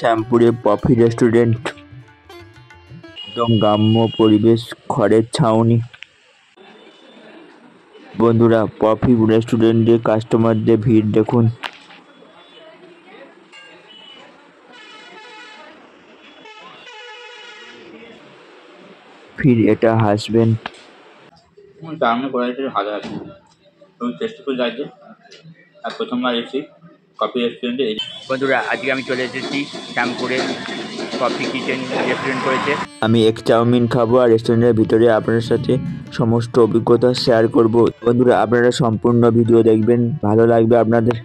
শ্যামপুরে poppy restaurant, একদম গ্রাম্য পরিবেশ, খড়ের ছাউনি। বন্ধুরা, পপি রেস্টুরেন্টে কাস্টমারদের ভিড় দেখুন। ফির এটা হাসবেন। দারুণ কোয়ালিটির ভালো আছে এবং টেস্টফুল লাগছে। আর প্রথমবার এসেছি কফি রেস্টুরেন্টে। বন্ধুরা, আজকে আমি চলে এসেছি শ্যামপুরে কফি কিচেন রেস্টুরেন্ট করেছে। আমি এক চাউমিন খাবো আর রেস্টুরেন্টের ভিতরে আপনার সাথে সমস্ত অভিজ্ঞতা শেয়ার করব। বন্ধুরা, আপনারা সম্পূর্ণ ভিডিও দেখবেন, ভালো লাগবে আপনাদের।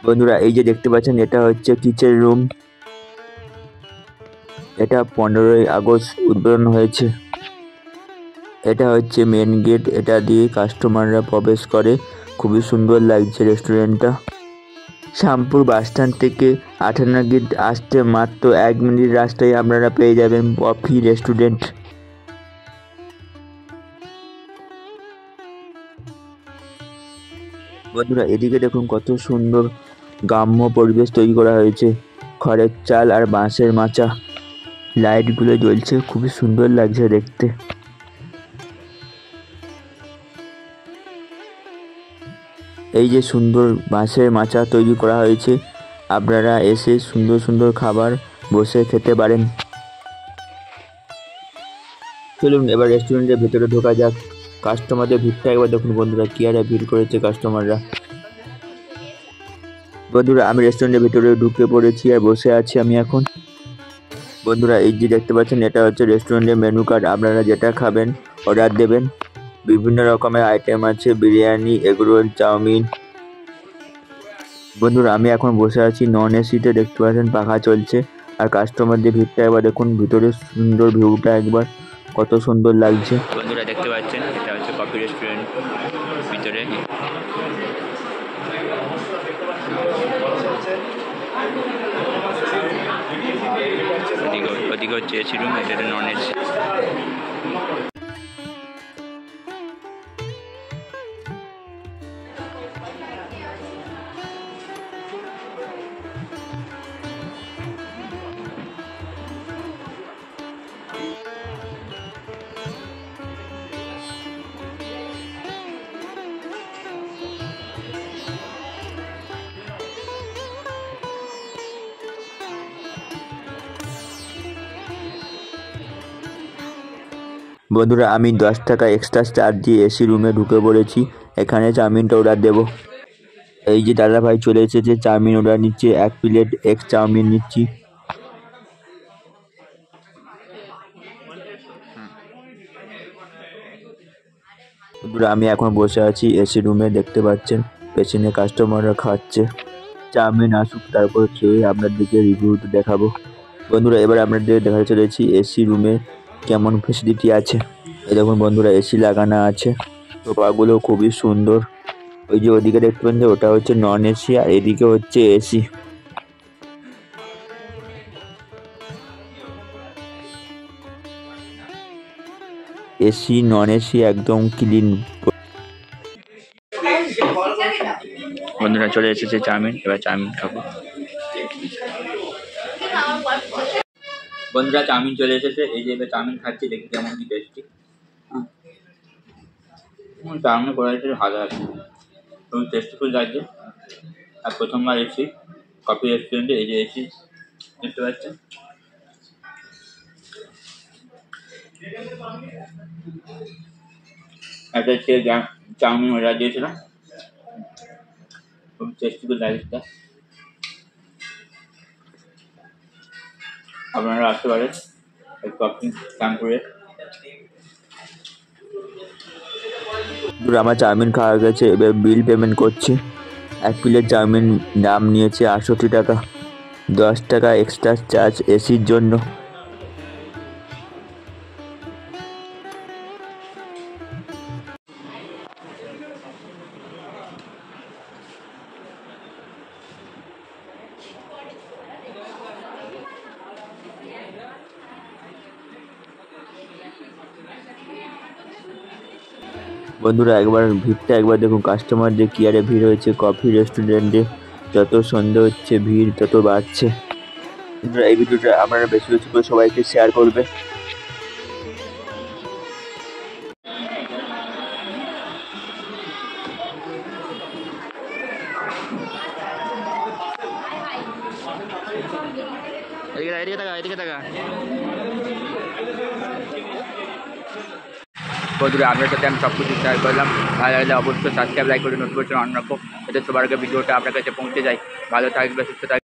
বন্ধুরা, এই যে দেখতে পাচ্ছেন, এটা হচ্ছে কিচেন রুম। এটা 15ই আগস্ট উদ্বোধন হয়েছে। এটা হচ্ছে মেন গেট, এটা দিয়ে কাস্টমাররা প্রবেশ করে। খুবই সুন্দর লাগছে রেস্টুরেন্টটা। শ্যামপুর বাসস্ট্যান্ড থেকে 58 গেট আসতে মাত্র 1 মিনিট রাস্তায় আপনারা পেয়ে যাবেন পপি রেস্টুরেন্ট। বন্ধুরা, এদিকে দেখুন কত সুন্দর গ্রাম্য পরিবেশ তৈরি করা হয়েছে। খড়ের চাল আর বাঁশের মাচা, লাইটগুলো জ্বলছে, খুবই সুন্দর লাগছে দেখতে। এই যে সুন্দর বাঁশের মাচা তৈরি করা হয়েছে, আপনারা এসে সুন্দর সুন্দর খাবার বসে খেতে পারেন। চলুন এবার রেস্টুরেন্টের ভেতরে ঢোকা যাক। কাস্টমারদের ভিড়টা একবার দেখুন বন্ধুরা, কি আরে ভিড় করেছে কাস্টমাররা। বন্ধুরা, আমি রেস্টুরেন্টের ভিতরে ঢুকে পড়েছি আর বসে আছি আমি এখন। বন্ধুরা, এই যে দেখতে পাচ্ছেন, এটা হচ্ছে রেস্টুরেন্টের মেনু কার্ড। আপনারা যেটা খাবেন অর্ডার দেবেন। বিভিন্ন রকমের আইটেম আছে, বিরিয়ানি, এগরোল, চাউমিন। বন্ধুরা, আমি এখন বসে আছি নন এসিতে, দেখতে পাচ্ছেন পাখা চলছে। আর কাস্টমারদের ভিড়টা একবার দেখুন, ভিতরে সুন্দর ভিউটা একবার কত সুন্দর লাগছে। বন্ধুরা, দেখতে পাচ্ছেন এটা হচ্ছে কফি রেস্টুরেন্ট ভিতরে। ওদিকে হচ্ছে এসি রুম, এটা নন এসি। বন্ধুরা, আমি 10 টাকা এক্সট্রা চার্জ দিয়ে এসি রুমে ঢুকে পড়েছি। এখানে চাউমিনটা অর্ডার দেবো। এই যে দাদা ভাই চলে এসেছে, চাউমিন অর্ডার নিচ্ছে। 1 প্লেট এগ চাউমিন নিচ্ছি। বন্ধুরা, আমি এখন বসে আছি এসি রুমে, দেখতে পাচ্ছেন পেছনে কাস্টমাররা খাচ্ছে। চাউমিন আসুক, তারপর খেয়ে আপনাদেরকে রিভিউটা দেখাবো। বন্ধুরা, এবার আপনাদের দেখাতে চলেছি এসি রুমে কেমন ফেসিলিটি আছে। এই দেখুন বন্ধুরা, এসি লাগানো আছে, সোফাগুলো খুবই সুন্দর। ওই যে ওদিকে দেখতে পাচ্ছেন, ওটা হচ্ছে নন এসি আর এদিকে হচ্ছে এসি। এসি নন এসি একদম ক্লিন। বন্ধুরা, চলে এসেছে চাউমিন, এবার চাউমিন খাবো। বন্ধুরা, চাউমিন চলে এসেছে, এই যে এবার চাউমিন খাচ্ছি, দেখি কেমন কি টেস্টি। চাউমিন কোয়ালিটির ভালো আছে এবং টেস্টফুল লাগছে। আর প্রথমবার এসেছি কফি রেস্টুরেন্টে, এই যে এসি দেখতে পাচ্ছেন। একটা চাউমিন অর্ডার দিয়েছিলাম, খুব টেস্টিফুল লাগছে। আপনারা আসতে পারেন কফি শ্যামপুরে। আমার চাউমিন খাওয়া গেছে, এবার বিল পেমেন্ট করছি। 1 প্লেট চাউমিন দাম নিয়েছে 68 টাকা, 10 টাকা এক্সট্রা চার্জ এসির জন্য। বন্ধুরা, একবার ভিড়টা একবার দেখুন, কাস্টমারদের কি আরে ভিড় হয়েছে কফি রেস্টুরেন্টে। যত সন্ধ্যে হচ্ছে ভিড় তত বাড়ছে। বন্ধুরা এই ভিডিওটা আপনারা বেশি বেশি করে সবাইকে শেয়ার করবে। বন্ধুরা আপনার সাথে আমি সব কিছু শেয়ার করলাম। ভালো লাগলে অবশ্যই সাবস্ক্রাইব লাইক করে নোটিফিকেশন অন রাখো, যাতে সবার আগে ভিডিওটা আপনার কাছে পৌঁছে যায়। ভালো থাকবে, সুস্থ থাকবে।